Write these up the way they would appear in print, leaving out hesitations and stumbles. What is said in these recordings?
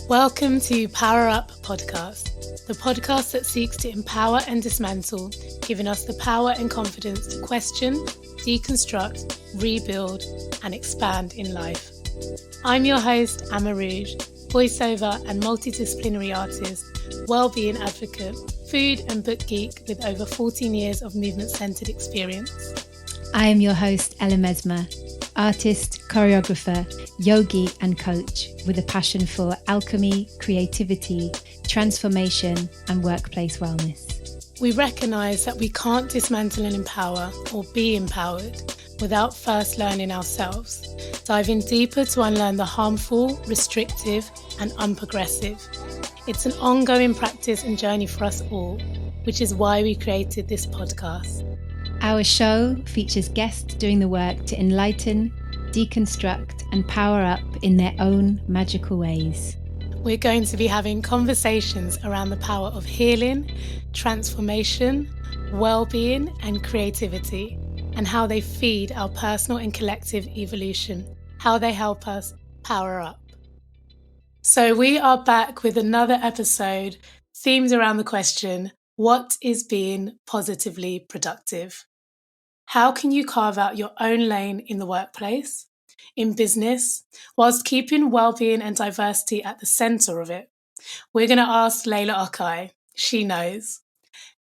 Welcome to PowerUp podcast, the podcast that seeks to empower and dismantle, giving us the power and confidence to question, deconstruct, rebuild, and expand in life. I'm your host, AmaRouge, voiceover and multidisciplinary artist, wellbeing advocate, food and book geek with over 14 years of movement-centered experience. I am your host, Mesma, artist, choreographer, yogi and coach with a passion for alchemy, creativity, transformation and workplace wellness. We recognise that we can't dismantle and empower or be empowered without first learning ourselves, diving deeper to unlearn the harmful, restrictive and unprogressive. It's an ongoing practice and journey for us all, which is why we created this podcast. Our show features guests doing the work to enlighten, deconstruct and power up in their own magical ways. We're going to be having conversations around the power of healing, transformation, well-being and creativity, and how they feed our personal and collective evolution, how they help us power up. So we are back with another episode themed around the question, what is being positively productive? How can you carve out your own lane in the workplace, in business, whilst keeping well-being and diversity at the centre of it? We're going to ask Leyla Okhai. She knows.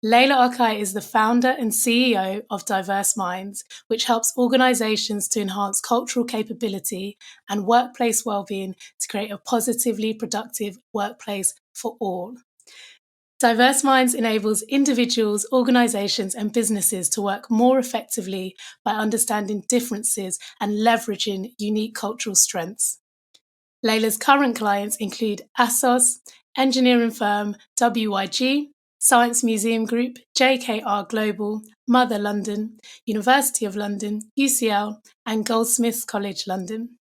Leyla Okhai is the founder and CEO of Diverse Minds, which helps organisations to enhance cultural capability and workplace well-being to create a positively productive workplace for all. Diverse Minds enables individuals, organisations and businesses to work more effectively by understanding differences and leveraging unique cultural strengths. Leyla's current clients include ASOS, engineering firm WYG, Science Museum Group, JKR Global, Mother London, University of London, UCL and Goldsmiths College London.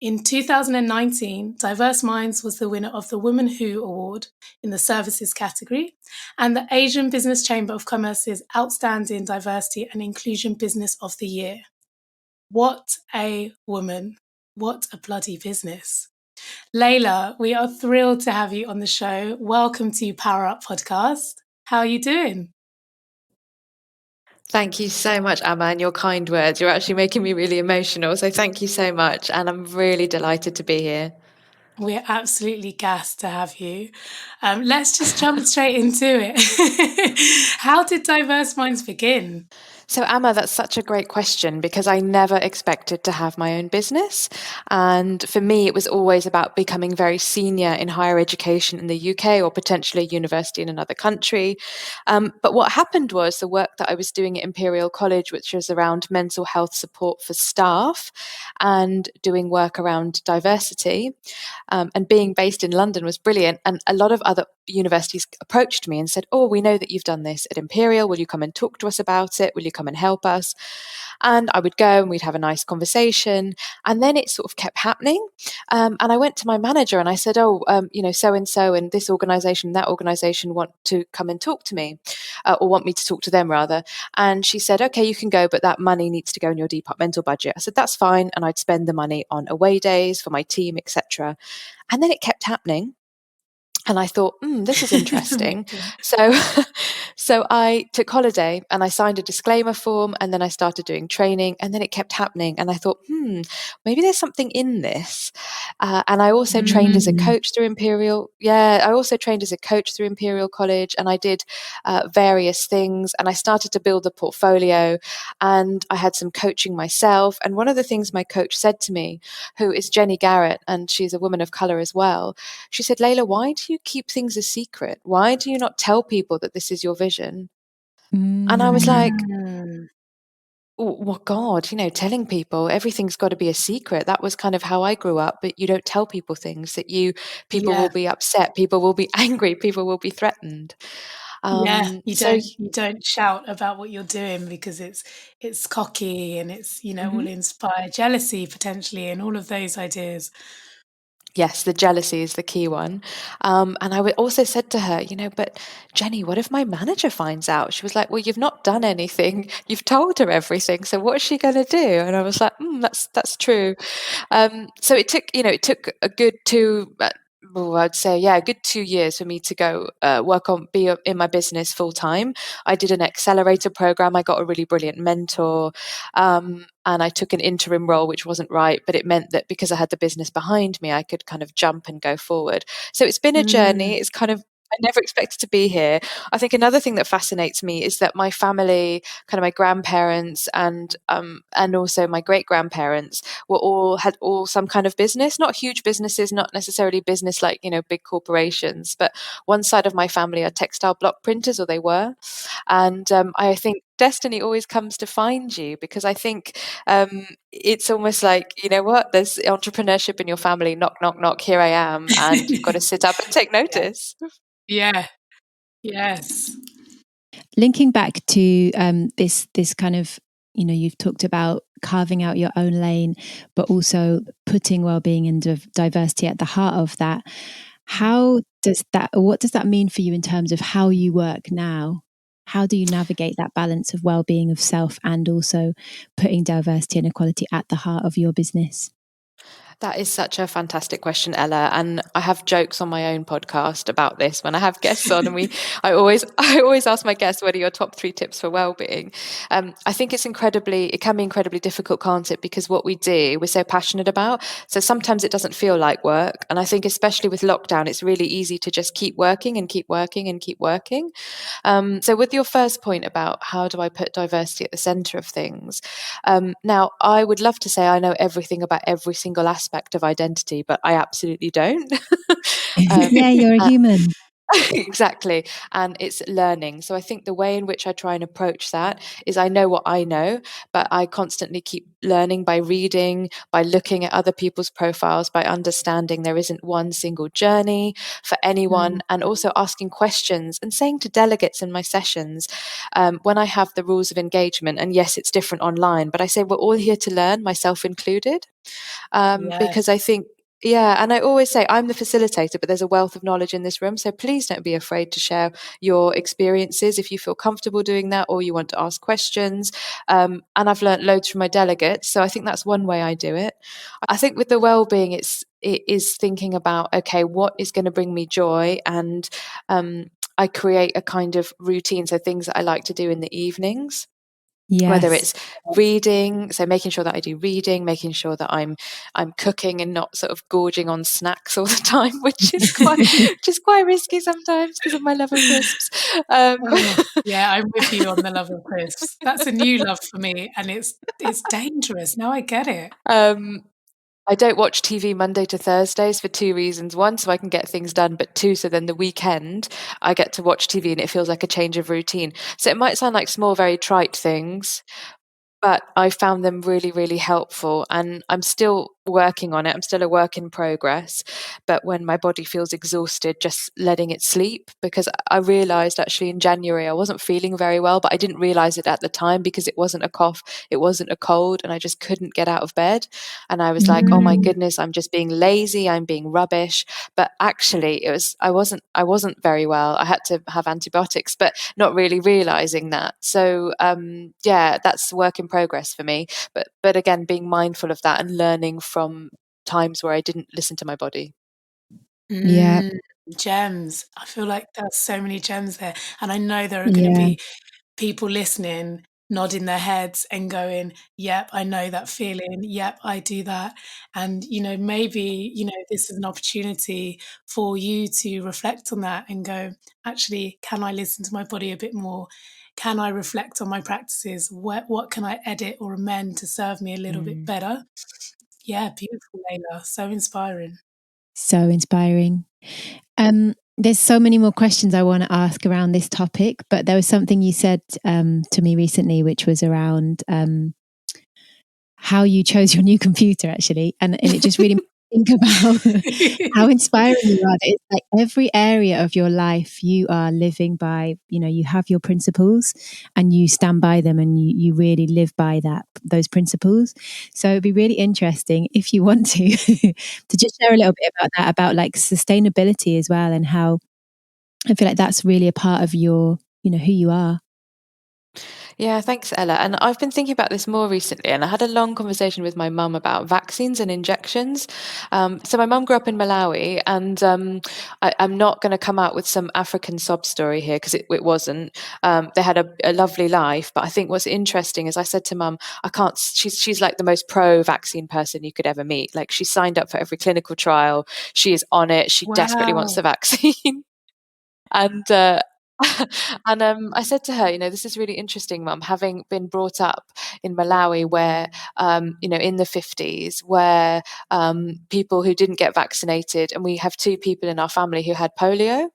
In 2019, Diverse Minds was the winner of the Woman Who Award in the Services category and the Asian Business Chamber of Commerce's Outstanding Diversity and Inclusion Business of the Year. What a woman. What a bloody business. Leyla, we are thrilled to have you on the show. Welcome to PowerUp Podcast. How are you doing? Thank you so much, Amma, and your kind words. You're actually making me really emotional. So thank you so much. And I'm really delighted to be here. We're absolutely gassed to have you. Let's just jump straight into it. How did Diverse Minds begin? So, Amma, that's such a great question because I never expected to have my own business. And for me, it was always about becoming very senior in higher education in the UK or potentially a university in another country. But what happened was the work that I was doing at Imperial College, which was around mental health support for staff and doing work around diversity, and being based in London was brilliant. And a lot of other universities approached me and said, oh, we know that you've done this at Imperial. Will you come and talk to us about it? Will you come and help us? And I would go and we'd have a nice conversation. And then it sort of kept happening. And I went to my manager and I said, so-and-so and this organization, that organization want to come and talk to me or want me to talk to them rather. And she said, okay, you can go, but that money needs to go in your departmental budget. I said, that's fine. And I'd spend the money on away days for my team, etc. And then it kept happening. And I thought, this is interesting. So I took holiday and I signed a disclaimer form and then I started doing training and then it kept happening. And I thought, maybe there's something in this. And I also trained as a coach through Imperial. Yeah, I also trained as a coach through Imperial College and I did various things and I started to build a portfolio and I had some coaching myself. And one of the things my coach said to me, who is Jenny Garrett, and she's a woman of colour as well, she said, Leyla, why do you keep things a secret? Why do you not tell people that this is your vision? And I was like, well, God, telling people everything's got to be a secret. That was kind of how I grew up. But you don't tell people things people will be upset. People will be angry. People will be threatened. You don't shout about what you're doing because it's cocky and it's, will inspire jealousy potentially and all of those ideas. Yes, the jealousy is the key one. And I also said to her, but Jenny, what if my manager finds out? She was like, well, you've not done anything. You've told her everything. So what is she going to do? And I was like, that's true. So it took a good I'd say, a good 2 years for me to go be in my business full time. I did an accelerator program. I got a really brilliant mentor, and I took an interim role, which wasn't right, but it meant that because I had the business behind me, I could kind of jump and go forward. So it's been a journey. It's kind of, I never expected to be here. I think another thing that fascinates me is that my family, kind of my grandparents and also my great grandparents, had all some kind of business, not huge businesses, not necessarily business like, big corporations, but one side of my family are textile block printers, or they were. And I think destiny always comes to find you, because I think it's almost like, you know what, there's entrepreneurship in your family, knock, knock, knock, here I am, and you've got to sit up and take notice. Yeah. Yes. Linking back to this kind of, you've talked about carving out your own lane, but also putting well-being and diversity at the heart of that. What does that mean for you in terms of how you work now? How do you navigate that balance of well-being of self and also putting diversity and equality at the heart of your business? That is such a fantastic question, Ella. And I have jokes on my own podcast about this when I have guests on, and I always ask my guests, what are your top 3 tips for well-being? I think it can be incredibly difficult, can't it? Because what we do, we're so passionate about. So sometimes it doesn't feel like work. And I think especially with lockdown, it's really easy to just keep working and keep working and keep working. So with your first point about how do I put diversity at the center of things, now I would love to say I know everything about every single aspect of identity, but I absolutely don't. Yeah, you're a human. Exactly. And it's learning. So I think the way in which I try and approach that is, I know what I know, but I constantly keep learning by reading, by looking at other people's profiles, by understanding there isn't one single journey for anyone, and also asking questions and saying to delegates in my sessions, when I have the rules of engagement, and yes, it's different online, but I say we're all here to learn, myself included, because I think, and I always say I'm the facilitator, but there's a wealth of knowledge in this room. So please don't be afraid to share your experiences if you feel comfortable doing that, or you want to ask questions. And I've learned loads from my delegates. So I think that's one way I do it. I think with the well-being, it is thinking about, okay, what is going to bring me joy? And I create a kind of routine. So things that I like to do in the evenings. Yes. Whether it's reading, so making sure that I do reading, making sure that I'm cooking and not sort of gorging on snacks all the time, which is quite risky sometimes because of my love of crisps. Yeah, I'm with you on the love of crisps. That's a new love for me, and it's dangerous. Now I get it. I don't watch TV Monday to Thursdays for 2 reasons. One, so I can get things done, but 2, so then the weekend I get to watch TV and it feels like a change of routine. So it might sound like small, very trite things, but I found them really, really helpful, and I'm still working on it. I'm still a work in progress. But when my body feels exhausted, just letting it sleep, because I realized actually in January I wasn't feeling very well, but I didn't realize it at the time because it wasn't a cough, it wasn't a cold, and I just couldn't get out of bed. And I was like, oh my goodness, I'm just being lazy, I'm being rubbish. But actually I wasn't very well. I had to have antibiotics, but not really realizing that. So that's work in progress for me. But again, being mindful of that and learning from times where I didn't listen to my body. Yeah. Gems. I feel like there's so many gems there. And I know there are going to be people listening, nodding their heads and going, yep, I know that feeling. Yep, I do that. And, maybe, this is an opportunity for you to reflect on that and go, actually, can I listen to my body a bit more? Can I reflect on my practices? What can I edit or amend to serve me a little bit better? Yeah, beautiful, Leyla. So inspiring. So inspiring. There's so many more questions I want to ask around this topic, but there was something you said to me recently, which was around how you chose your new computer, actually. And it just really made me think about how inspiring you are. It's like every area of your life you are living by, you have your principles and you stand by them, and you really live by those principles. So it'd be really interesting if you want to to just share a little bit about that, about like sustainability as well, and how I feel like that's really a part of your, who you are. Yeah, thanks, Ella. And I've been thinking about this more recently, and I had a long conversation with my mum about vaccines and injections. So my mum grew up in Malawi, and I'm not going to come out with some African sob story here because it wasn't. They had a lovely life, but I think what's interesting is I said to mum, I can't. She's like the most pro-vaccine person you could ever meet. Like she signed up for every clinical trial. She is on it. She desperately wants the vaccine. And I said to her, this is really interesting, Mum, having been brought up in Malawi, where in the 50s, where people who didn't get vaccinated, and we have two people in our family who had polio.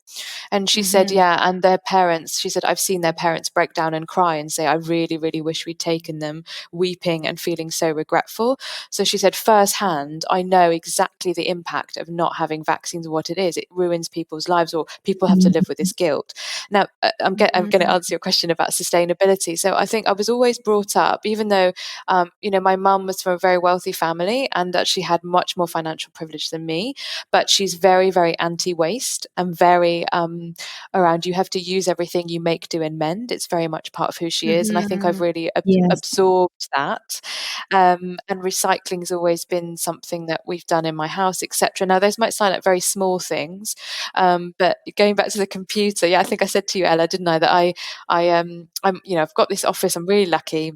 And she said, yeah, and their parents, she said, I've seen their parents break down and cry and say, I really, really wish we'd taken them, weeping and feeling so regretful. So she said, firsthand, I know exactly the impact of not having vaccines, what it is. It ruins people's lives, or people have to live with this guilt. Now, I'm going to answer your question about sustainability. So I think I was always brought up, even though, my mum was from a very wealthy family and that she had much more financial privilege than me, but she's very, very anti-waste and very around you have to use everything you make, do, and mend. It's very much part of who she is. And I think I've really absorbed that. And recycling's always been something that we've done in my house, etc. Now, those might sound like very small things, but going back to the computer, I think I said to you, Ella, didn't I, that I've got this office. I'm really lucky.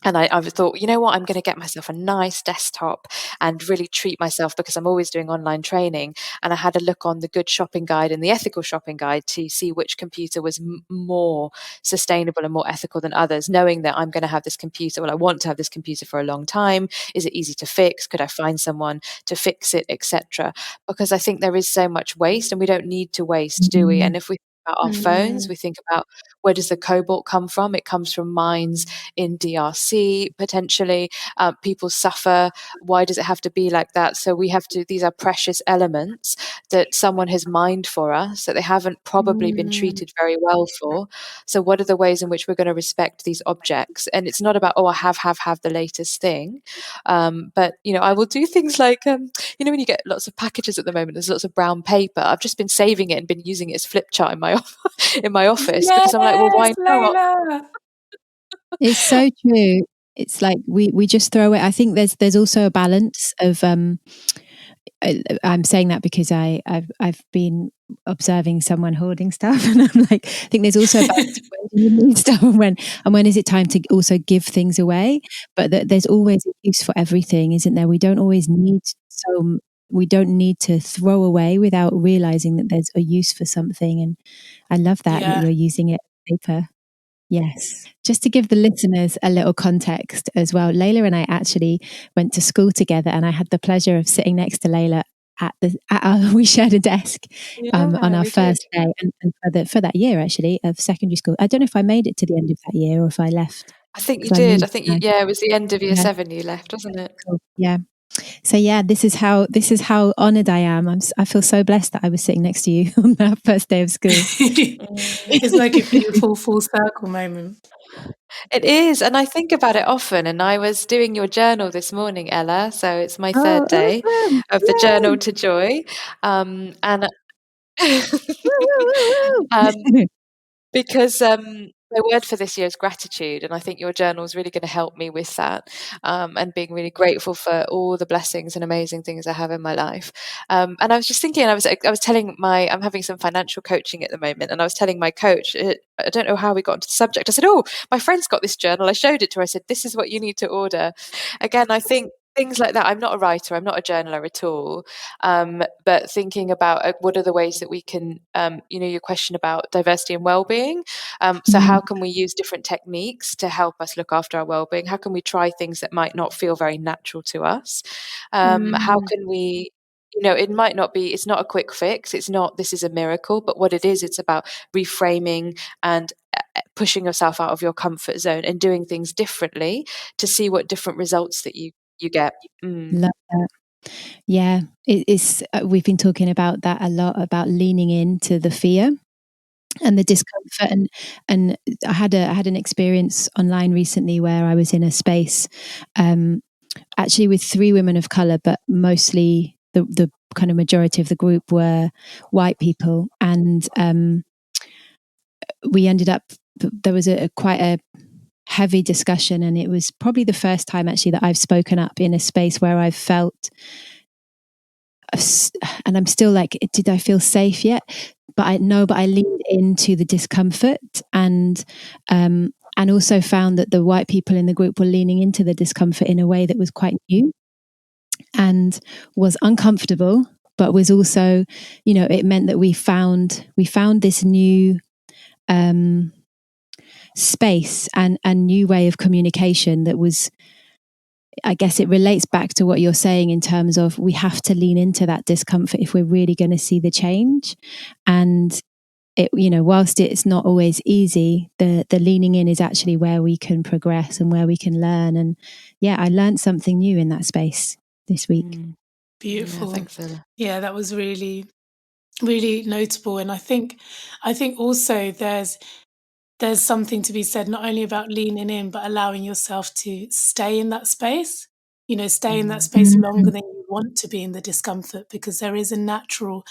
And I thought, you know what, I'm going to get myself a nice desktop and really treat myself, because I'm always doing online training. And I had a look on the Good Shopping Guide and the Ethical Shopping Guide to see which computer was more sustainable and more ethical than others, knowing that I'm going to have this computer. Well, I want to have this computer for a long time. Is it easy to fix? Could I find someone to fix it, etc.? Because I think there is so much waste, and we don't need to waste, do we? And if we about our phones, we think about, where does the cobalt come from? It comes from mines in DRC, potentially. People suffer. Why does it have to be like that? So we have to, these are precious elements that someone has mined for us that they haven't probably been treated very well for. So what are the ways in which we're going to respect these objects? And it's not about, I have the latest thing. But, I will do things like, when you get lots of packages at the moment, there's lots of brown paper. I've just been saving it and been using it as flip chart in my office, because I'm like, well, why not? Leyla. It's so true. It's like we just throw it. I think there's also a balance of I'm saying that because I've been observing someone hoarding stuff, and I'm like, I think there's also a balance of when do you need stuff, and when is it time to also give things away. But there's always a use for everything, isn't there? We don't need to throw away without realizing that there's a use for something. And I love that you're using it as paper. Yes. Just to give the listeners a little context as well, Leyla and I actually went to school together, and I had the pleasure of sitting next to Leyla we shared a desk on our first day, and for that year actually of secondary school. I don't know if I made it to the end of that year or if I left. I think you did. I think it was the end of year 7 you left, wasn't it? Cool. Yeah. So this is how honoured I am. I feel so blessed that I was sitting next to you on that first day of school. It's like a beautiful full circle moment. It is, and I think about it often. And I was doing your journal this morning, Ella. So it's my third day of the Journal to Joy, and because my word for this year is gratitude, and I think your journal is really going to help me with that, and being really grateful for all the blessings and amazing things I have in my life. And I was just thinking, I was telling I'm having some financial coaching at the moment, and I was telling my coach, I don't know how we got into the subject. I said, oh, my friend's got this journal. I showed it to her. I said, this is what you need to order. Again, I think things like that. I'm not a writer. I'm not a journaler at all. But thinking about what are the ways that we can, your question about diversity and well-being. So how can we use different techniques to help us look after our well-being? How can we try things that might not feel very natural to us? How can we, it might not be, it's not a quick fix. It's not, this is a miracle, but what it is, it's about reframing and pushing yourself out of your comfort zone and doing things differently to see what different results that you get. Love that. Yeah, it's we've been talking about that a lot, about leaning into the fear and the discomfort, and I had an experience online recently where I was in a space actually with 3 women of color, but mostly the kind of majority of the group were white people, and we ended up, there was quite a heavy discussion, and it was probably the first time actually that I've spoken up in a space where I've felt, and I'm still like, did I feel safe yet? But I leaned into the discomfort, and also found that the white people in the group were leaning into the discomfort in a way that was quite new and was uncomfortable, but was also, it meant that we found this new space and a new way of communication that was, I guess it relates back to what you're saying in terms of we have to lean into that discomfort if we're really going to see the change. And it, whilst it's not always easy, the leaning in is actually where we can progress and where we can learn. And yeah, I learned something new in that space this week. Beautiful. Yeah, thanks, Leyla. Yeah, that was really, really notable. And I think also there's something to be said not only about leaning in, but allowing yourself to stay in that space, stay in that space longer than you want to be in the discomfort, because there is a natural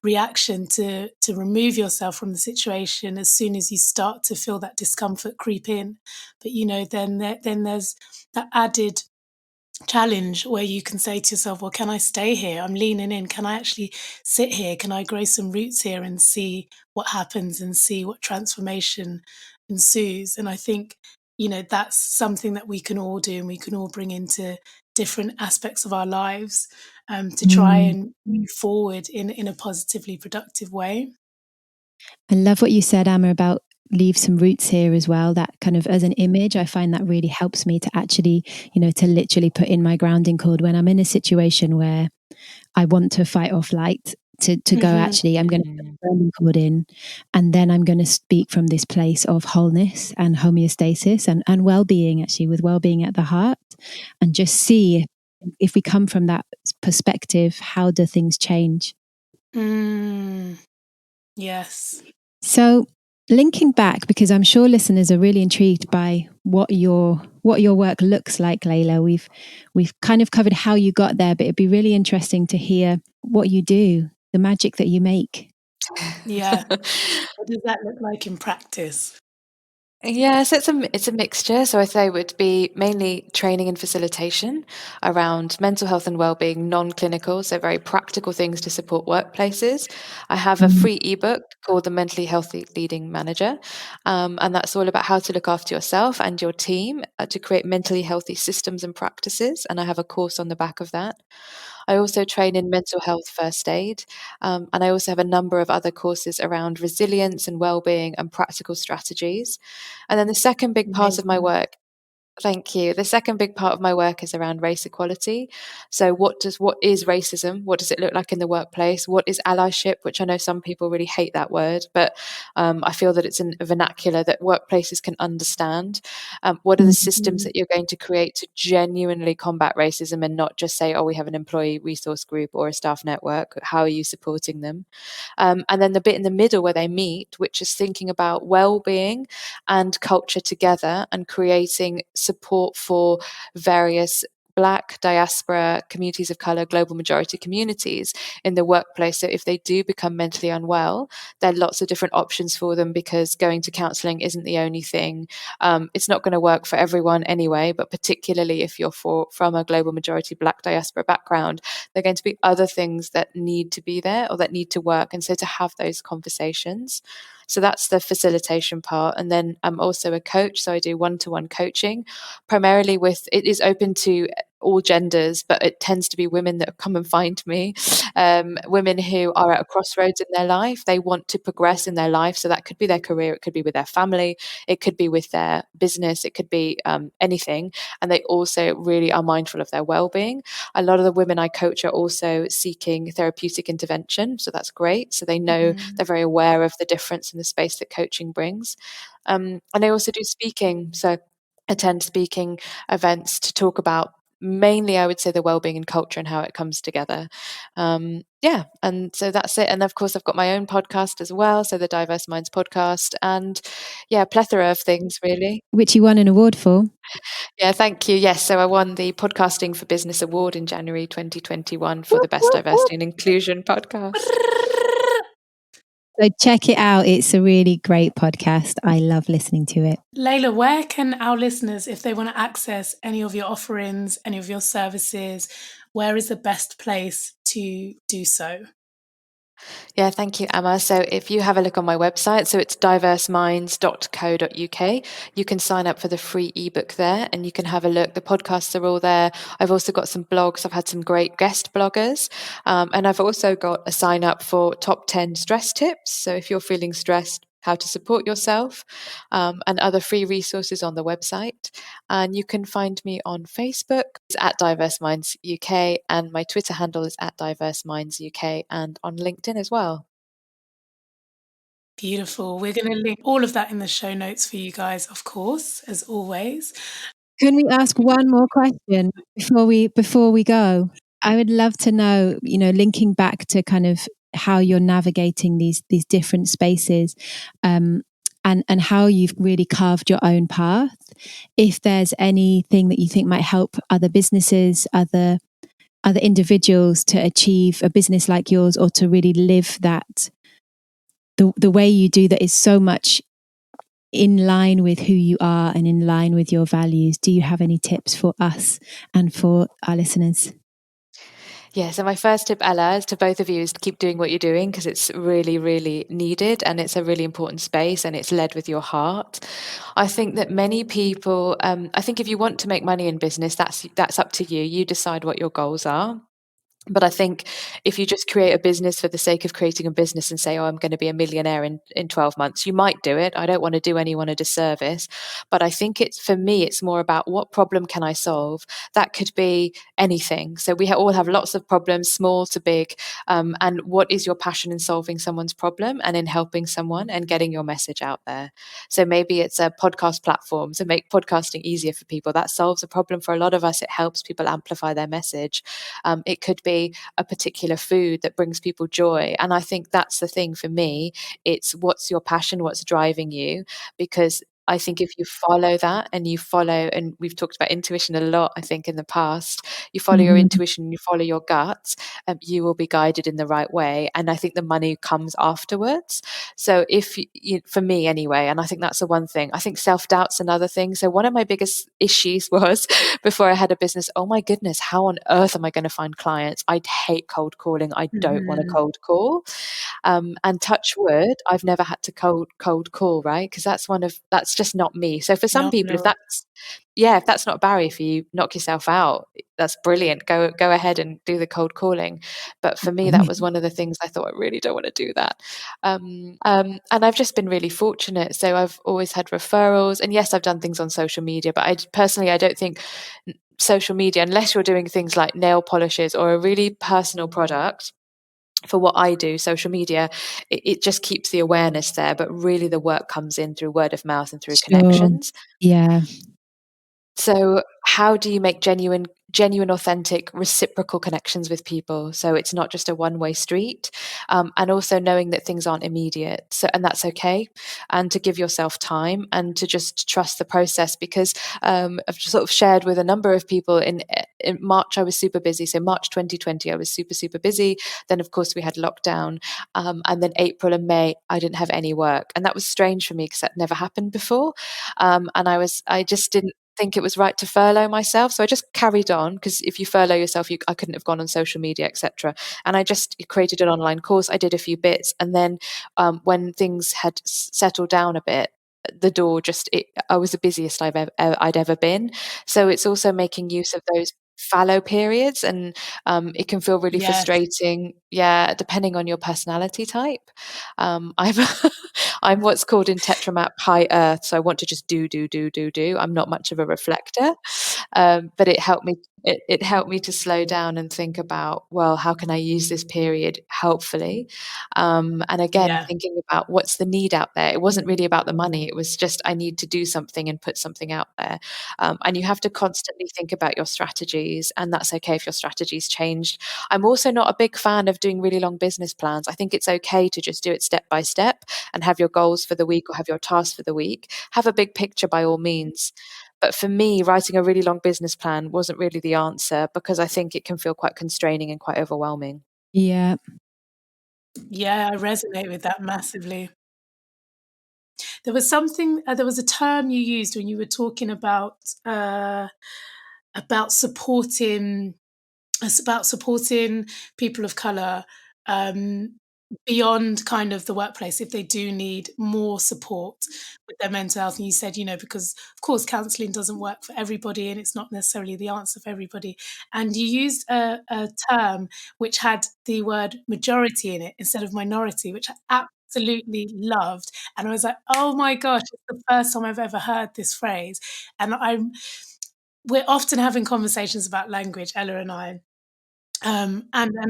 reaction to remove yourself from the situation as soon as you start to feel that discomfort creep in. But, then there's that added challenge where you can say to yourself, well, can I stay here? I'm leaning in. Can I actually sit here? Can I grow some roots here and see what happens and see what transformation ensues? And I think, that's something that we can all do, and we can all bring into different aspects of our lives to try and move forward in a positively productive way. I love what you said, Amma, about leave some roots here as well. That kind of, as an image, I find that really helps me to actually, to literally put in my grounding cord when I'm in a situation where I want to fight or flight, to go, actually, I'm going to put the grounding cord in, and then I'm going to speak from this place of wholeness and homeostasis and well-being, actually, with well-being at the heart, and just see if we come from that perspective, how do things change? Yes. So linking back, because I'm sure listeners are really intrigued by what your work looks like, Leyla. We've kind of covered how you got there, but it'd be really interesting to hear what you do, the magic that you make. Yeah. What does that look like in practice? Yeah, so it's a mixture. So I say it would be mainly training and facilitation around mental health and well-being, non-clinical, so very practical things to support workplaces. I have a free ebook called The Mentally Healthy Leading Manager, and that's all about how to look after yourself and your team to create mentally healthy systems and practices. And I have a course on the back of that. I also train in mental health first aid, and I also have a number of other courses around resilience and well-being and practical strategies. And then the second big part of my work, thank you. The second big part of my work is around race equality. So what is racism? What does it look like in the workplace? What is allyship? Which I know some people really hate that word, but I feel that it's a vernacular that workplaces can understand. What are the systems that you're going to create to genuinely combat racism and not just say, oh, we have an employee resource group or a staff network? How are you supporting them? And then the bit in the middle where they meet, which is thinking about well-being and culture together and creating support for various Black, diaspora, communities of color, global majority communities in the workplace. So if they do become mentally unwell, there are lots of different options for them, because going to counseling isn't the only thing. It's not going to work for everyone anyway, but particularly if you're from a global majority Black diaspora background, there are going to be other things that need to be there or that need to work. And so to have those conversations. So that's the facilitation part. And then I'm also a coach. So I do one-to-one coaching, primarily it is open to all genders, but it tends to be women that come and find me, women who are at a crossroads in their life. They want to progress in their life. So that could be their career, it could be with their family, it could be with their business, it could be anything. And they also really are mindful of their well-being. A lot of the women I coach are also seeking therapeutic intervention. So that's great. So they know, they're very aware of the difference in the space that coaching brings. And I also do speaking. So attend speaking events to talk about mainly, I would say, the well-being and culture and how it comes together. Yeah, and so that's it. And of course, I've got my own podcast as well, so the Diverse Minds podcast, and yeah, plethora of things really. Which you won an award for. Yeah, thank you. Yes, so I won the Podcasting for Business Award in January 2021 for the Best Diversity and Inclusion podcast. So check it out. It's a really great podcast. I love listening to it. Leyla, where can our listeners, if they want to access any of your offerings, any of your services, where is the best place to do so? Yeah, thank you, Emma. So if you have a look on my website, so it's diverseminds.co.uk, you can sign up for the free ebook there and you can have a look. The podcasts are all there. I've also got some blogs. I've had some great guest bloggers. And I've also got a sign up for top 10 stress tips. So if you're feeling stressed, how to support yourself, and other free resources on the website. And you can find me on Facebook. It's at Diverse Minds UK, and my Twitter handle is at Diverse Minds UK, and on LinkedIn as well. Beautiful. We're going to link all of that in the show notes for you guys, of course, as always. Can we ask one more question before we go? I would love to know, linking back to kind of how you're navigating these different spaces, and how you've really carved your own path. If there's anything that you think might help other businesses, other individuals to achieve a business like yours, or to really live that, the way you do that is so much in line with who you are and in line with your values. Do you have any tips for us and for our listeners? Yeah, so my first tip, Ella, is to both of you is to keep doing what you're doing because it's really, really needed and it's a really important space and it's led with your heart. I think that many people, I think if you want to make money in business, that's up to you. You decide what your goals are. But I think if you just create a business for the sake of creating a business and say, oh, I'm going to be a millionaire in 12 months, you might do it. I don't want to do anyone a disservice. But I think for me, it's more about what problem can I solve? That could be anything. So we all have lots of problems, small to big. And what is your passion in solving someone's problem and in helping someone and getting your message out there? So maybe it's a podcast platform to make podcasting easier for people. That solves a problem for a lot of us. It helps people amplify their message. It could be a particular food that brings people joy. And I think that's the thing for me. It's what's your passion, what's driving you, because I think if you follow that and and we've talked about intuition a lot, I think in the past, you follow your intuition, you follow your gut, you will be guided in the right way. And I think the money comes afterwards. So for me anyway, and I think that's the one thing, I think self-doubt's another thing. So one of my biggest issues was before I had a business, oh my goodness, how on earth am I going to find clients? I hate cold calling. I don't want to cold call. And touch wood, I've never had to cold call, right? Because that's just not me. So for some people, No. if that's not a barrier for you, knock yourself out. That's brilliant. Go ahead and do the cold calling. But for me, that was one of the things I thought I really don't want to do that. And I've just been really fortunate. So I've always had referrals, and yes, I've done things on social media. But I don't think social media, unless you're doing things like nail polishes or a really personal product. For what I do, social media, it just keeps the awareness there, but really the work comes in through word of mouth and through Sure. connections. Yeah. So how do you make genuine, authentic, reciprocal connections with people? So it's not just a one-way street, and also knowing that things aren't immediate. So, and that's okay, and to give yourself time and to just trust the process. Because I've sort of shared with a number of people in March, I was super busy. So March 2020, I was super, super busy. Then of course we had lockdown, and then April and May, I didn't have any work, and that was strange for me because that never happened before. And I just didn't think it was right to furlough myself, so I just carried on, because if you furlough yourself, I couldn't have gone on social media, etc. And I just created an online course. I did a few bits, and then when things had settled down a bit, the door I was the busiest I'd ever been. So it's also making use of those fallow periods, and it can feel really Yes. frustrating, yeah, depending on your personality type. I'm I'm what's called in Tetramap high earth, so I want to just do. I'm not much of a reflector, but it helped me to slow down and think about, well, how can I use this period helpfully? And again, Yeah. thinking about what's the need out there. It wasn't really about the money. It was just I need to do something and put something out there. And you have to constantly think about your strategies, and that's okay if your strategies changed. I'm also not a big fan of doing really long business plans. I think it's okay to just do it step by step and have your goals for the week or have your tasks for the week. Have a big picture by all means. But for me, writing a really long business plan wasn't really the answer, because I think it can feel quite constraining and quite overwhelming. Yeah. Yeah, I resonate with that massively. There was there was a term you used when you were talking about supporting about supporting people of color, um, beyond kind of the workplace if they do need more support with their mental health. And you said, because of course counseling doesn't work for everybody and it's not necessarily the answer for everybody. And you used a term which had the word majority in it instead of minority, which I absolutely loved. And I was like, oh my gosh, it's the first time I've ever heard this phrase. And we're often having conversations about language, Ella and I, and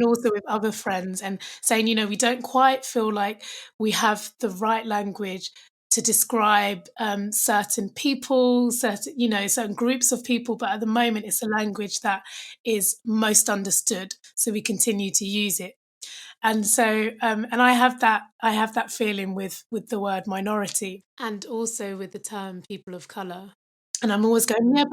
also with other friends, and saying, we don't quite feel like we have the right language to describe certain people, certain groups of people, but at the moment it's a language that is most understood, so we continue to use it. And so, and I have that feeling with the word minority, and also with the term people of color. And I'm always going, yeah,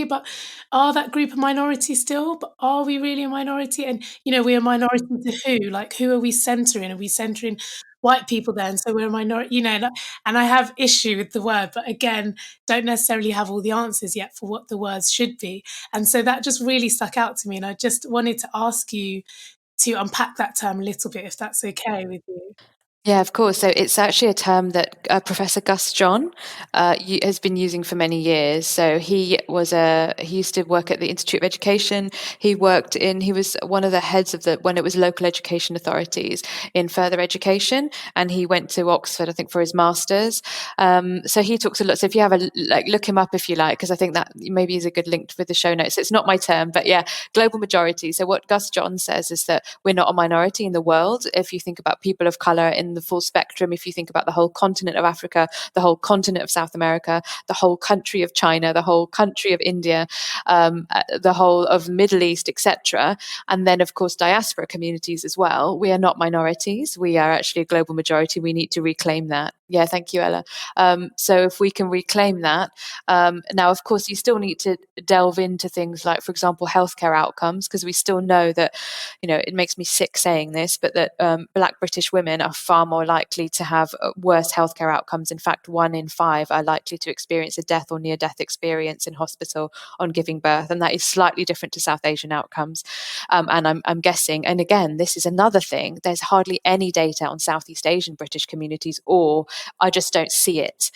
but are that group a minority still? But are we really a minority? And, we're a minority to who? Like, who are we centering? Are we centering white people then? So we're a minority, and I have issue with the word, but again, don't necessarily have all the answers yet for what the words should be. And so that just really stuck out to me. And I just wanted to ask you to unpack that term a little bit, if that's okay with you. Yeah, of course. So it's actually a term that Professor Gus John has been using for many years. So he used to work at the Institute of Education. He was one of the heads of when it was local education authorities in further education, and he went to Oxford, I think, for his masters. So he talks a lot. So if you have look him up if you like, because I think that maybe is a good link with the show notes. It's not my term, but yeah, global majority. So what Gus John says is that we're not a minority in the world. If you think about people of color in the full spectrum, if you think about the whole continent of Africa, the whole continent of South America, the whole country of China, the whole country of India, the whole of the Middle East, etc., and then of course diaspora communities as well, we are not minorities. We are actually a global majority. We need to reclaim that. Yeah, thank you, Ella. So if we can reclaim that, now of course you still need to delve into things like, for example, healthcare outcomes, because we still know that, it makes me sick saying this, but that Black British women are far more likely to have worse healthcare outcomes. In fact, 1 in 5 are likely to experience a death or near-death experience in hospital on giving birth, and that is slightly different to South Asian outcomes. And I'm guessing, and again, this is another thing, there's hardly any data on Southeast Asian British communities, or I just don't see it.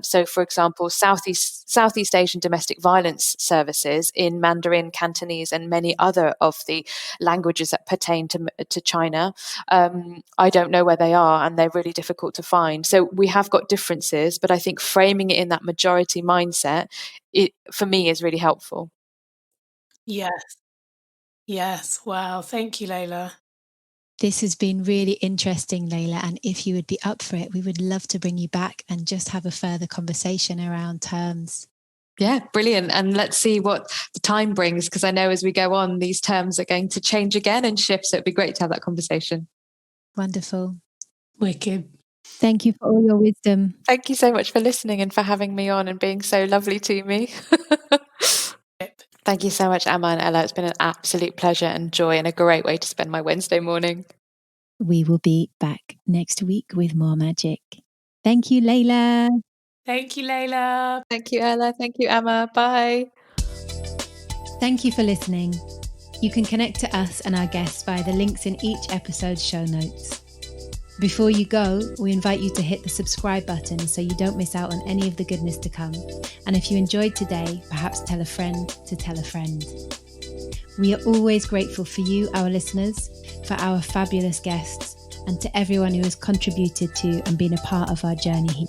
So, for example, Southeast Asian domestic violence services in Mandarin, Cantonese, and many other of the languages that pertain to China, I don't know where they are, and they're really difficult to find. So we have got differences, but I think framing it in that majority mindset, for me, is really helpful. Yes. Yes. Wow. Thank you, Leyla. This has been really interesting, Leyla, and if you would be up for it, we would love to bring you back and just have a further conversation around terms. Yeah, brilliant. And let's see what the time brings, because I know as we go on, these terms are going to change again and shift. So it'd be great to have that conversation. Wonderful. Wicked. Thank you for all your wisdom. Thank you so much for listening and for having me on and being so lovely to me. Thank you so much, Amma and Ella. It's been an absolute pleasure and joy and a great way to spend my Wednesday morning. We will be back next week with more magic. Thank you, Leyla. Thank you, Leyla. Thank you, Ella. Thank you, Amma. Bye. Thank you for listening. You can connect to us and our guests via the links in each episode's show notes. Before you go, we invite you to hit the subscribe button so you don't miss out on any of the goodness to come. And if you enjoyed today, perhaps tell a friend to tell a friend. We are always grateful for you, our listeners, for our fabulous guests, and to everyone who has contributed to and been a part of our journey here.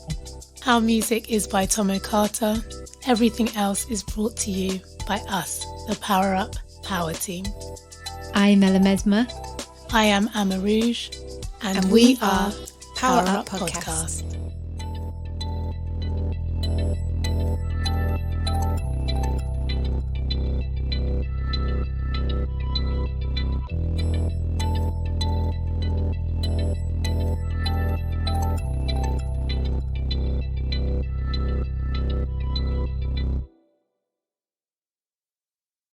Our music is by Tomo Carter. Everything else is brought to you by us, the PowerUp Power Team. I'm Mesma. I am AmaRouge. And we are PowerUp Podcast.